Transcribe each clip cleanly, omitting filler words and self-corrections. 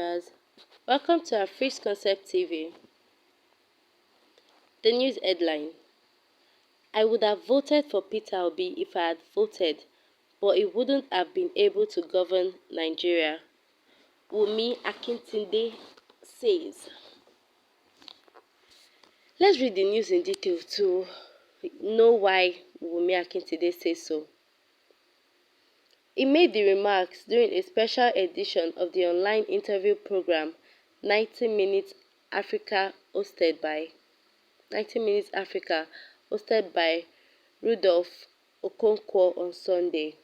listeners. Welcome to our Free Concept TV. The news headline: I would have voted for Peter Obi if I had voted, but he wouldn't have been able to govern Nigeria. Wumi Akintide says. Let's read the news in detail to know why Wumi Akintide says so. He made the remarks during a special edition of the online interview program 90 Minutes Africa hosted by 90 Minutes Africa hosted by Rudolph Okonkwo on Sunday.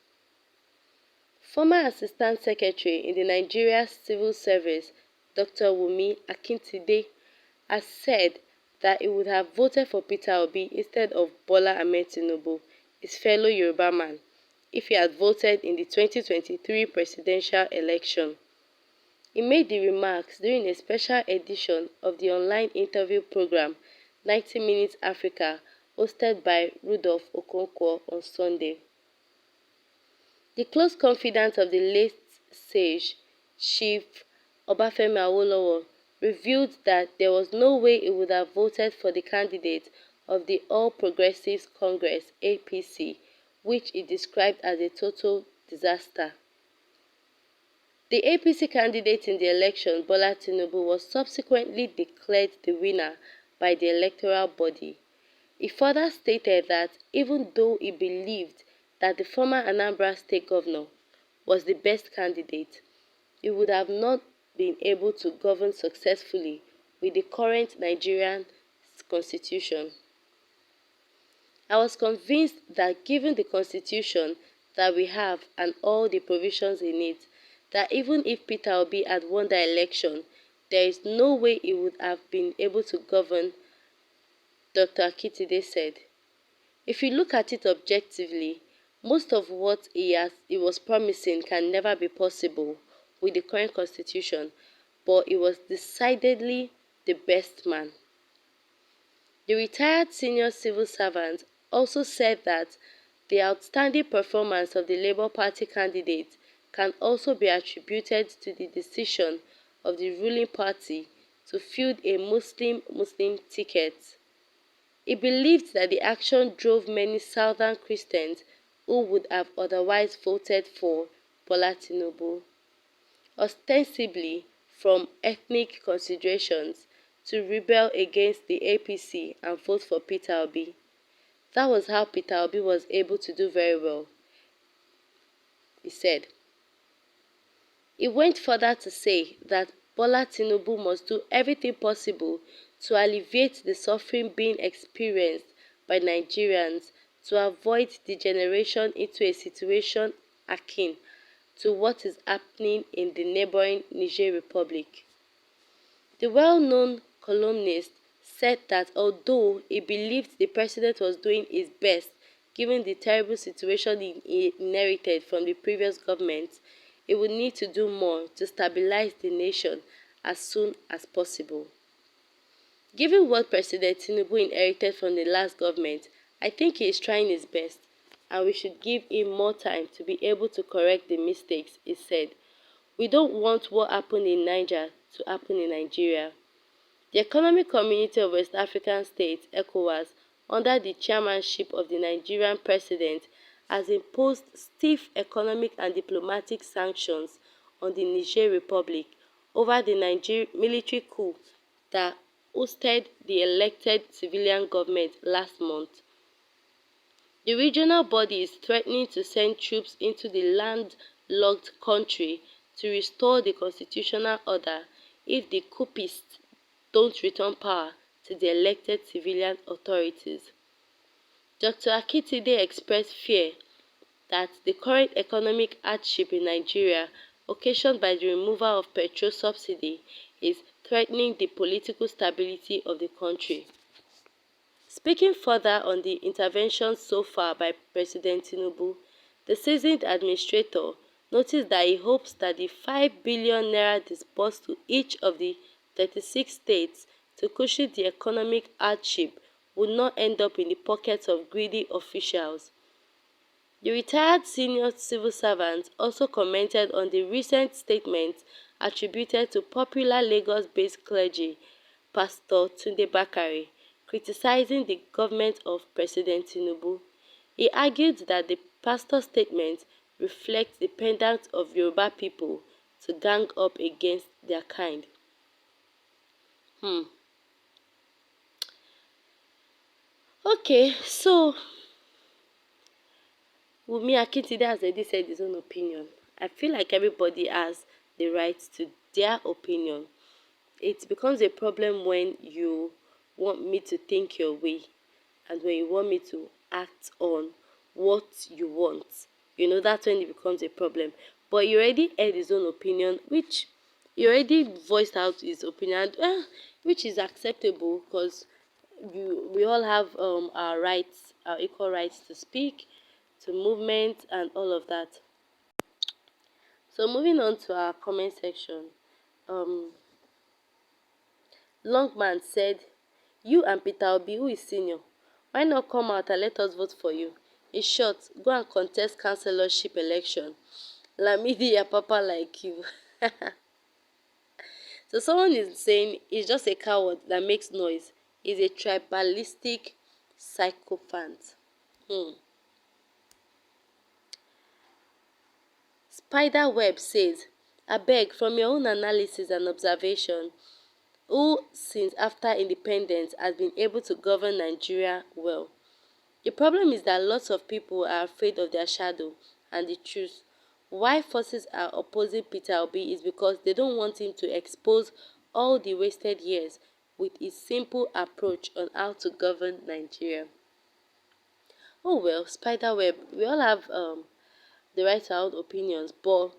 Former Assistant Secretary in the Nigeria Civil Service, Dr. Wumi Akintide, has said that he would have voted for Peter Obi instead of Bola Ahmed Tinubu, his fellow Yoruba man, if he had voted in the 2023 presidential election. He made the remarks during a special edition of the online interview program 90 Minutes Africa hosted by Rudolph Okonkwo on Sunday. The close confidant of the late sage, Chief Obafemi Awolowo, revealed that there was no way he would have voted for the candidate of the All Progressives Congress (APC), which he described as a total disaster. The APC candidate in the election, Bola Tinubu, was subsequently declared the winner by the electoral body. He further stated that even though he believed that the former Anambra State governor was the best candidate, he would have not been able to govern successfully with the current Nigerian constitution. I was convinced that given the constitution that we have and all the provisions in it, that even if Peter Obi had won the election, there is no way he would have been able to govern, Dr. Akintide said. If you look at it objectively, most of what he was promising can never be possible with the current constitution, but he was decidedly the best man. The retired senior civil servant also said that the outstanding performance of the Labour Party candidate can also be attributed to the decision of the ruling party to field a Muslim ticket. He believed that the action drove many Southern Christians who would have otherwise voted for Bola Tinubu, ostensibly from ethnic considerations, to rebel against the APC and vote for Peter Obi. That was how Peter Obi was able to do very well, he said. He went further to say that Bola Tinubu must do everything possible to alleviate the suffering being experienced by Nigerians to avoid degeneration into a situation akin to what is happening in the neighboring Niger Republic. The well-known columnist said that although he believed the president was doing his best given the terrible situation he inherited from the previous government, he would need to do more to stabilize the nation as soon as possible. Given what President Tinubu inherited from the last government, I think he is trying his best, and we should give him more time to be able to correct the mistakes, he said. We don't want what happened in Niger to happen in Nigeria. The Economic Community of West African States, ECOWAS, under the chairmanship of the Nigerian president, has imposed stiff economic and diplomatic sanctions on the Niger Republic over the military coup that ousted the elected civilian government last month. The regional body is threatening to send troops into the landlocked country to restore the constitutional order if the coupists don't return power to the elected civilian authorities. Dr. Akintide expressed fear that the current economic hardship in Nigeria, occasioned by the removal of petrol subsidy, is threatening the political stability of the country. Speaking further on the intervention so far by President Tinubu, the seasoned administrator noticed that he hopes that the ₦5 billion disbursed to each of the 36 states to cushion the economic hardship would not end up in the pockets of greedy officials. The retired senior civil servant also commented on the recent statements attributed to popular Lagos-based clergy Pastor Tunde Bakare, criticizing the government of President Tinubu. He argued that the pastor's statement reflects the pendant of Yoruba people to gang up against their kind. Hmm. Okay, so Wumi Akintide has already said his own opinion. I feel like everybody has the right to their opinion. It becomes a problem when you want me to think your way and when you want me to act on what you want. That's when it becomes a problem. But he already had his own opinion, which he already voiced out his opinion, which is acceptable because we all have our rights, our equal rights to speak, to movement, and all of that. So moving on to our comment section, um, Longman said, "You and Peter Obi, who is senior, why not come out and let us vote for you? In short, go and contest councillorship election. Lamidi Papa like you." So someone is saying he's just a coward that makes noise. He's a tribalistic psychopath. Spiderweb says, "Abeg, from your own analysis and observation, who since after independence has been able to govern Nigeria well?" The problem is that lots of people are afraid of their shadow, and the truth, why forces are opposing Peter Obi is because they don't want him to expose all the wasted years with his simple approach on how to govern Nigeria. Oh well, Spiderweb, we all have the right to our own opinions, but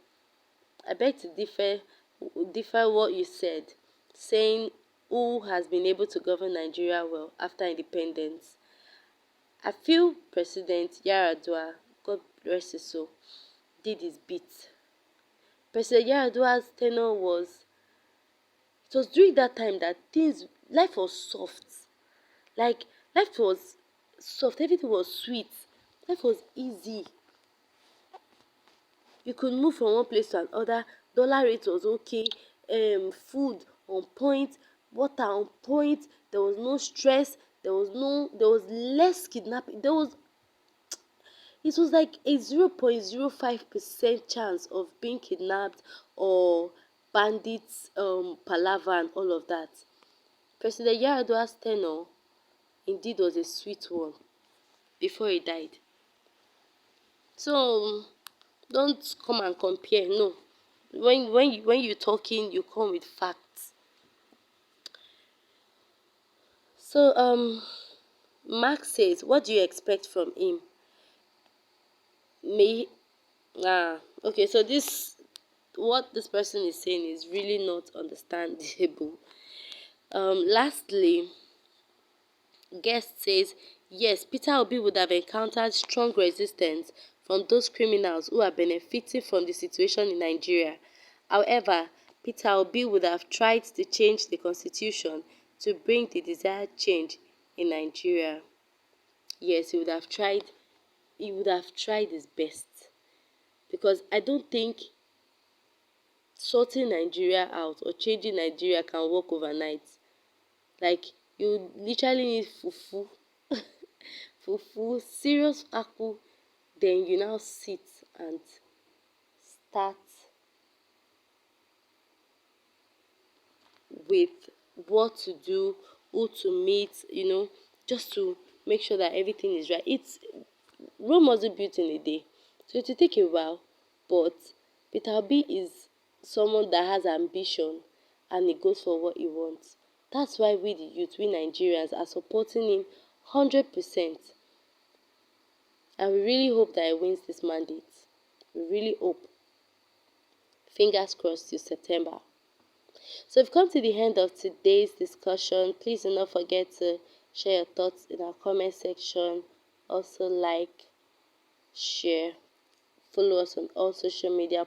I beg to differ what you said, saying who has been able to govern Nigeria well after independence. I feel President Yaradua, God rest his soul, did his bit. President Yaradua's tenure it was during that time that life was soft. Like, life was soft, everything was sweet, life was easy. You could move from one place to another, dollar rate was okay, food on point, water on point, there was no stress, there was less kidnapping, it was like a 0.05% chance of being kidnapped or bandits palaver and all of that. President Yaradua's tenure indeed was a sweet one before he died. So don't come and compare. No, when you're talking, you come with facts. So Mark says, "What do you expect from him?" May okay. So what this person is saying is really not understandable. Lastly, guest says, "Yes, Peter Obi would have encountered strong resistance from those criminals who are benefiting from the situation in Nigeria. However, Peter Obi would have tried to change the constitution to bring the desired change in Nigeria." Yes, he would have tried his best. Because I don't think sorting Nigeria out or changing Nigeria can work overnight. Like, you literally need fufu, fufu, serious akpu, then you now sit and start with what to do, who to meet, just to make sure that everything is right. Rome wasn't built in a day, so it will take a while, but Peter Obi is someone that has ambition and he goes for what he wants. That's why we the youth, we Nigerians are supporting him 100%. And we really hope that he wins this mandate. We really hope. Fingers crossed till September. So we've come to the end of today's discussion. Please do not forget to share your thoughts in our comment section. Also like, share, follow us on all social media